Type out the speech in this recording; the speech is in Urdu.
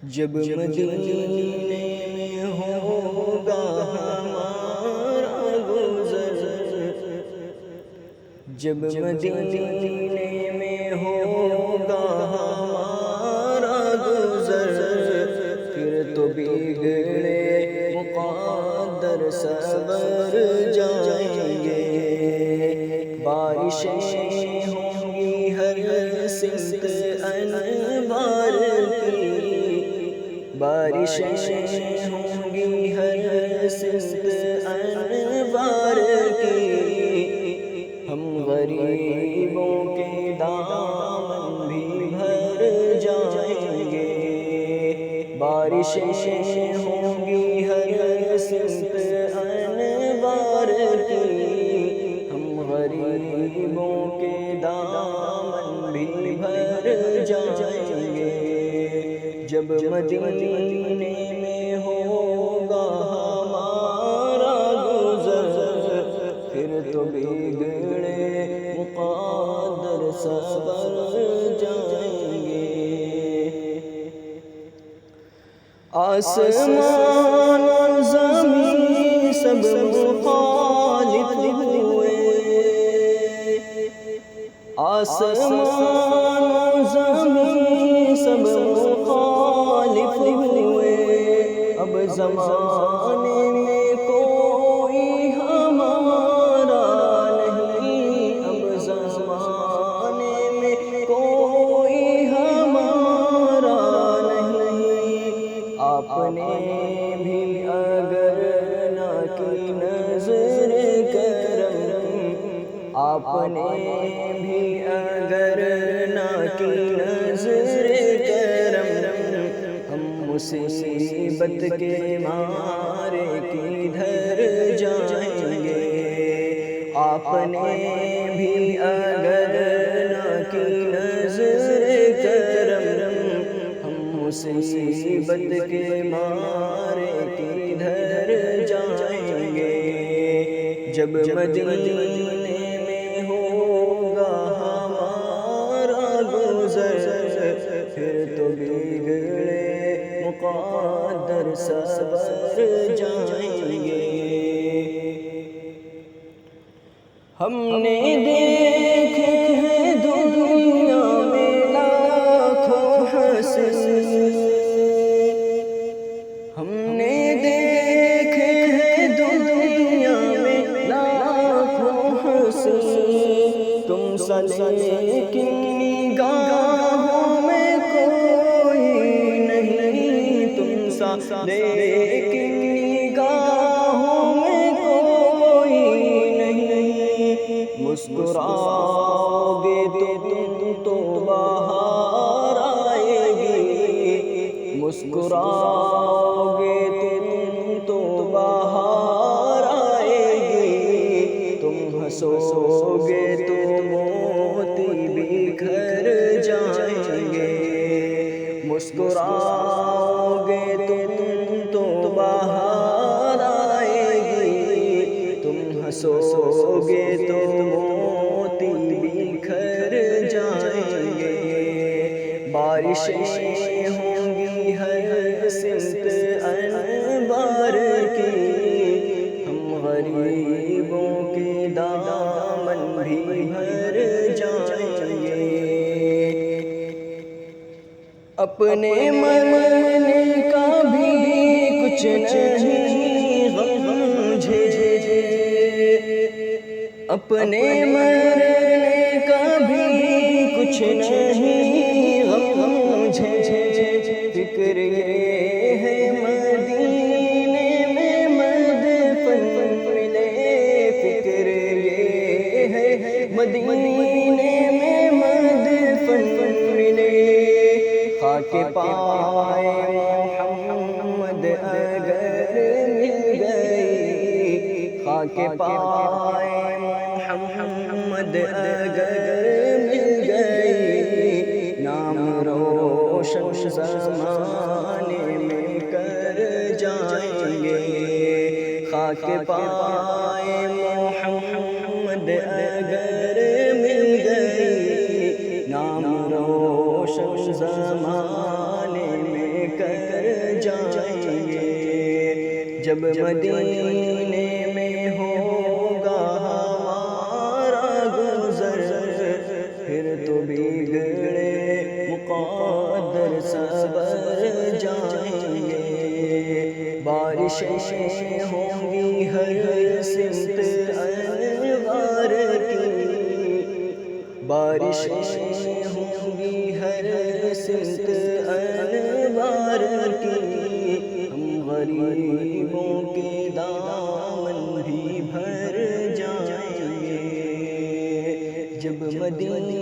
جب مدینے میں ہوگا ہمارا گزر، جب مدینے میں ہوگا ہمارا گزر، پھر تو بگڑے مقدر سبر جائیں گے۔ بارشیں ہوں گی ہر سمت انوار کی، بارشیں ہوں گی ہر سمت انوار کی، ہم غریبوں کے دامن بھی بھر جائیں گے۔ بارشیں ہوں گی ہر سمت انوار کی، ہم غریبوں کے دامن بھی بھر جائیں گے۔ جب مدینے میں ہوگا ہمارا گزر، پھر تو بگڑے مقدر سبر جائیں گے۔ آسمان و زمین سب مخالف ہوئے، آسمان و زمین سب مخالف ہوئے، اب زمانے میں کوئی ہمارا نہیں، اب زمانے میں کوئی ہمارا نہیں۔ آپ نے بھی اگر نہ کی نظر کرم، آپ نے بھی اگر نہ کی نظر کرم، ہم مصیبت کے مارے کدھر جائیں گے۔ آپ نے بھی اگر نہ کی نظر کرم، ہم مصیبت کے مارے کدھر جائیں گے۔ جب مدینے میں ہوگا ہمارا گزر، پھر تو بگڑے مقدر سبر جائیں گے۔ ہم نے دیکھے ہیں دنیا میں لاکھوں حسین، ہم نے دیکھے ہیں دنیا میں لاکھوں حسین، تم سا لیکن نگاہوں میں کوئی نہیں، تم سا لیکن نگاہوں میں کوئی نہیں۔ مسکراؤ گے تو بہار آئے گی، مسکراؤ گے تو بہار آئے گی، تم ہنسو گے تو موتی بکھر جائیں گے۔ مسکراؤ گے تو بہار آئے گی، تم ہنسو گے تو موتی بکھر جائیں گے۔ بارشیں ہوں گی ہر سمت انوار کی، ہم غریبوں کے دامن بھی بھر جائیں گے۔ اپنے مرنے کا بھی کچھ نہیں غم مجھے، اپنے مرنے کا بھی کچھ نہیں غم مجھے، فکر یہ ہے مدینے میں مدفن ملے، فکر یہ ہے مدینے میں مدفن ملے۔ خاک پائے محمد اگر مل گئی، خاک پائے محمد اگر مل گئی، نام روشن زمانے میں کر جائیں گے۔ خاک پائے محمد اگر مل گئی، نام روشن زمانے میں کر جب مدینے میں ہوگا ہمارا گزر پھر تو بگڑے مقدر سبر جائیں گے بارشیں ہوں گی ہر سمت انوار کی بارشیں ہوں گی ہر سمت انوار کی ہم غریبوں کے دامن بھی بھر جائیں گے جب مدینے